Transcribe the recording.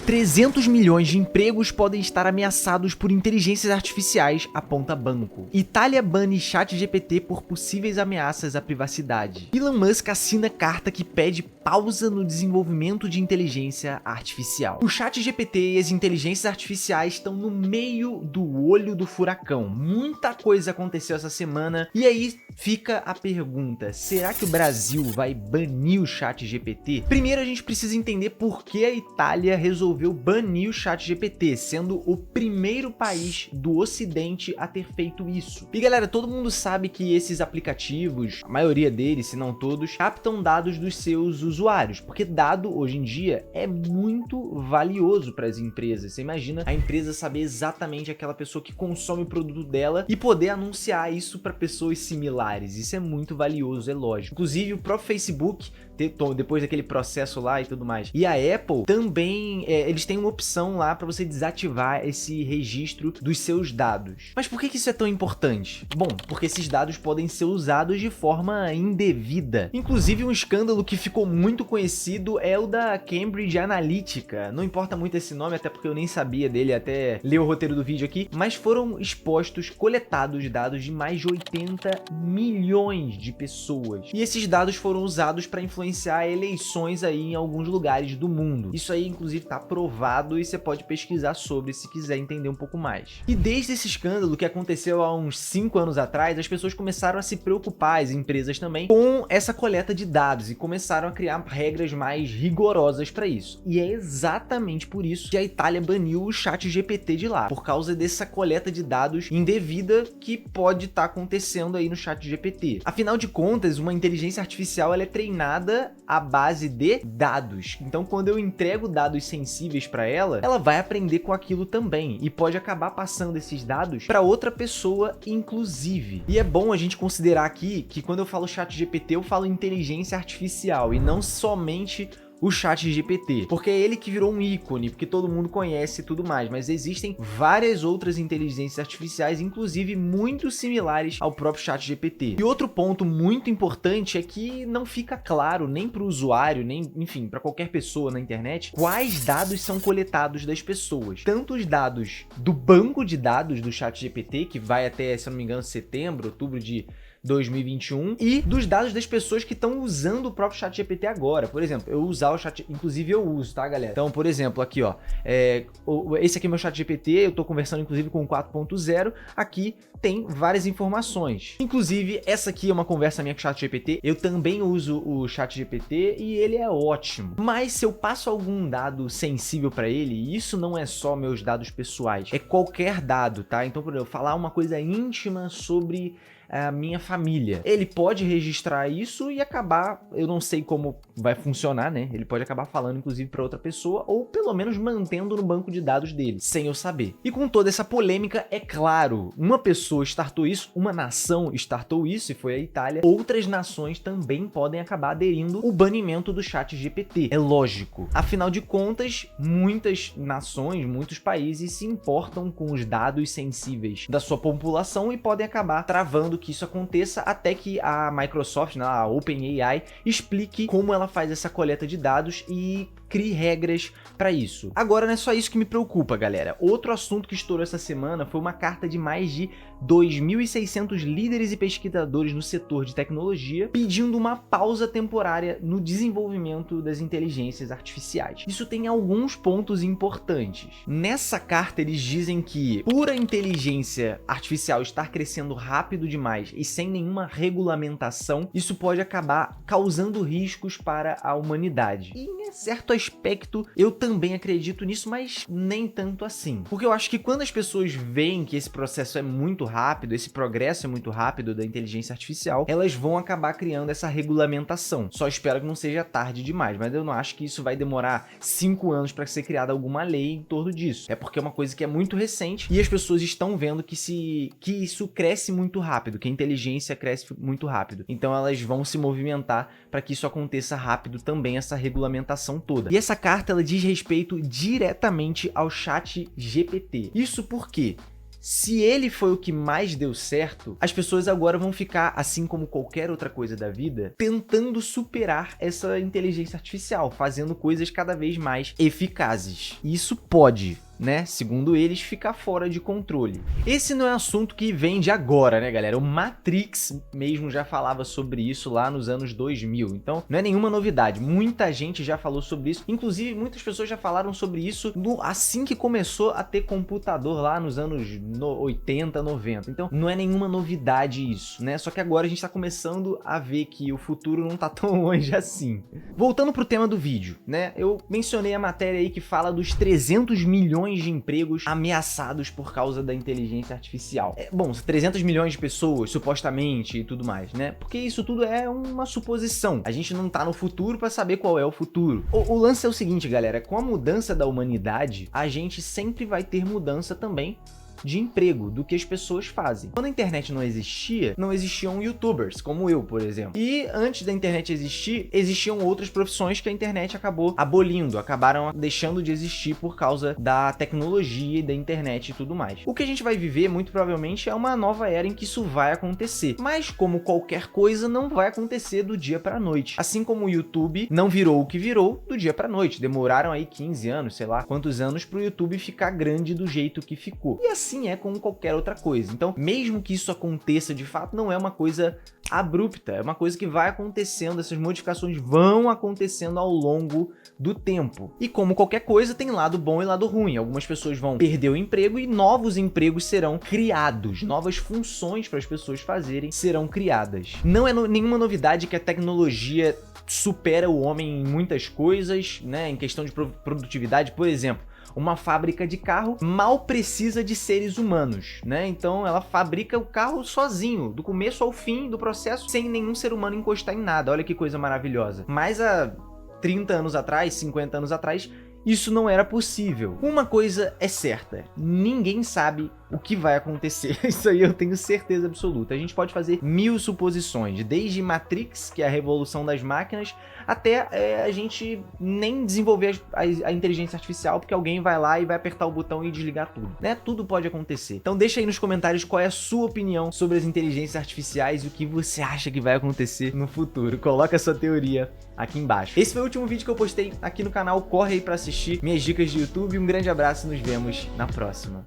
300 milhões de empregos podem estar ameaçados por inteligências artificiais, aponta banco. Itália bane ChatGPT por possíveis ameaças à privacidade. Elon Musk assina carta que pede pausa no desenvolvimento de inteligência artificial. O ChatGPT e as inteligências artificiais estão no meio do olho do furacão. Muita coisa aconteceu essa semana e aí fica a pergunta: será que o Brasil vai banir o ChatGPT? Primeiro a gente precisa entender por que a Itália resolveu banir o ChatGPT, sendo o primeiro país do ocidente a ter feito isso. E galera, todo mundo sabe que esses aplicativos, a maioria deles, se não todos, captam dados dos seus usuários, porque dado hoje em dia é muito valioso para as empresas. Você imagina a empresa saber exatamente aquela pessoa que consome o produto dela e poder anunciar isso para pessoas similares. Isso é muito valioso, é lógico. Inclusive o próprio Facebook, depois daquele processo lá e tudo mais, e a Apple também, eles têm uma opção lá para você desativar esse registro dos seus dados. Mas por que isso é tão importante? Bom, porque esses dados podem ser usados de forma indevida. Inclusive um escândalo que ficou muito conhecido é o da Cambridge Analytica. Não importa muito esse nome, até porque eu nem sabia dele até ler o roteiro do vídeo aqui, mas foram expostos, coletados dados de mais de 80 milhões de pessoas. E esses dados foram usados para influenciar eleições aí em alguns lugares do mundo. Isso aí, inclusive, tá provado e você pode pesquisar sobre se quiser entender um pouco mais. E desde esse escândalo que aconteceu há uns 5 anos atrás, as pessoas começaram a se preocupar, as empresas também, com essa coleta de dados e começaram a criar regras mais rigorosas para isso. E é exatamente por isso que a Itália baniu o ChatGPT de lá, por causa dessa coleta de dados indevida que pode estar acontecendo aí no ChatGPT. Afinal de contas, uma inteligência artificial ela é treinada à base de dados. Então, quando eu entrego dados sensíveis para ela, ela vai aprender com aquilo também e pode acabar passando esses dados para outra pessoa, inclusive. E é bom a gente considerar aqui que quando eu falo ChatGPT, eu falo inteligência artificial e não somente o ChatGPT, porque é ele que virou um ícone, porque todo mundo conhece e tudo mais, mas existem várias outras inteligências artificiais, inclusive muito similares ao próprio ChatGPT. E outro ponto muito importante é que não fica claro nem para o usuário, nem, enfim, para qualquer pessoa na internet, quais dados são coletados das pessoas. Tanto os dados do banco de dados do ChatGPT, que vai até, se eu não me engano, setembro, outubro de 2021, e dos dados das pessoas que estão usando o próprio ChatGPT agora. Por exemplo, eu usar o chat, inclusive eu uso, tá, galera? Então, por exemplo, aqui, ó, esse aqui é meu ChatGPT, eu tô conversando inclusive com o 4.0, aqui tem várias informações. Inclusive, essa aqui é uma conversa minha com o ChatGPT, eu também uso o ChatGPT e ele é ótimo. Mas se eu passo algum dado sensível para ele, isso não é só meus dados pessoais, é qualquer dado, tá? Então, por exemplo, falar uma coisa íntima sobre a minha família, ele pode registrar isso e acabar, eu não sei como vai funcionar, né? Ele pode acabar falando inclusive para outra pessoa ou pelo menos mantendo no banco de dados dele, sem eu saber. E com toda essa polêmica, é claro, uma pessoa startou isso, uma nação startou isso e foi a Itália, outras nações também podem acabar aderindo o banimento do ChatGPT. É lógico. Afinal de contas, muitas nações, muitos países se importam com os dados sensíveis da sua população e podem acabar travando que isso aconteça até que a Microsoft, a OpenAI, explique como ela faz essa coleta de dados e crie regras para isso. Agora não é só isso que me preocupa, galera. Outro assunto que estourou essa semana foi uma carta de mais de 2.600 líderes e pesquisadores no setor de tecnologia pedindo uma pausa temporária no desenvolvimento das inteligências artificiais. Isso tem alguns pontos importantes. Nessa carta eles dizem que por a inteligência artificial estar crescendo rápido demais e sem nenhuma regulamentação, isso pode acabar causando riscos para a humanidade. E em certo aspecto eu também acredito nisso, mas nem tanto assim. Porque eu acho que quando as pessoas veem que esse processo é muito rápido, esse progresso é muito rápido da inteligência artificial, elas vão acabar criando essa regulamentação. Só espero que não seja tarde demais, mas eu não acho que isso vai demorar 5 anos para ser criada alguma lei em torno disso. É porque é uma coisa que é muito recente e as pessoas estão vendo que isso cresce muito rápido, que a inteligência cresce muito rápido. Então elas vão se movimentar para que isso aconteça rápido também, essa regulamentação toda. E essa carta ela diz respeito diretamente ao ChatGPT. Isso porque Se ele foi o que mais deu certo, as pessoas agora vão ficar, assim como qualquer outra coisa da vida, tentando superar essa inteligência artificial, fazendo coisas cada vez mais eficazes. E isso pode, né, segundo eles, ficar fora de controle. Esse não é assunto que vem de agora, né, galera? O Matrix mesmo já falava sobre isso lá nos anos 2000, então não é nenhuma novidade. Muita gente já falou sobre isso, inclusive muitas pessoas já falaram sobre isso assim que começou a ter computador lá nos anos 80, 90. Então não é nenhuma novidade isso, né? Só que agora a gente tá começando a ver que o futuro não tá tão longe assim. Voltando pro tema do vídeo, né? Eu mencionei a matéria aí que fala dos 300 milhões de empregos ameaçados por causa da inteligência artificial. Bom, 300 milhões de pessoas, supostamente, e tudo mais, né? Porque isso tudo é uma suposição. A gente não tá no futuro pra saber qual é o futuro. O lance é o seguinte, galera, com a mudança da humanidade, a gente sempre vai ter mudança também de emprego, do que as pessoas fazem. Quando a internet não existia, não existiam youtubers, como eu, por exemplo. E antes da internet existir, existiam outras profissões que a internet acabou abolindo, acabaram deixando de existir por causa da tecnologia e da internet e tudo mais. O que a gente vai viver, muito provavelmente, é uma nova era em que isso vai acontecer. Mas, como qualquer coisa, não vai acontecer do dia pra noite. Assim como o YouTube não virou o que virou do dia pra noite. Demoraram aí 15 anos, sei lá, quantos anos pro YouTube ficar grande do jeito que ficou. E assim é com qualquer outra coisa. Então, mesmo que isso aconteça de fato, não é uma coisa abrupta, é uma coisa que vai acontecendo, essas modificações vão acontecendo ao longo do tempo. E como qualquer coisa, tem lado bom e lado ruim. Algumas pessoas vão perder o emprego e novos empregos serão criados, novas funções para as pessoas fazerem serão criadas. Não é nenhuma novidade que a tecnologia supera o homem em muitas coisas, né? Em questão de produtividade, por exemplo. Uma fábrica de carro mal precisa de seres humanos, né? Então ela fabrica o carro sozinho, do começo ao fim do processo, sem nenhum ser humano encostar em nada. Olha que coisa maravilhosa. Mas há 30 anos atrás, 50 anos atrás, isso não era possível. Uma coisa é certa, ninguém sabe o que vai acontecer. Isso aí eu tenho certeza absoluta. A gente pode fazer mil suposições, desde Matrix, que é a revolução das máquinas, até a gente nem desenvolver a inteligência artificial, porque alguém vai lá e vai apertar o botão e desligar tudo, né? Tudo pode acontecer. Então deixa aí nos comentários qual é a sua opinião sobre as inteligências artificiais e o que você acha que vai acontecer no futuro. Coloca a sua teoria aqui embaixo. Esse foi o último vídeo que eu postei aqui no canal. Corre aí pra assistir minhas dicas de YouTube. Um grande abraço e nos vemos na próxima.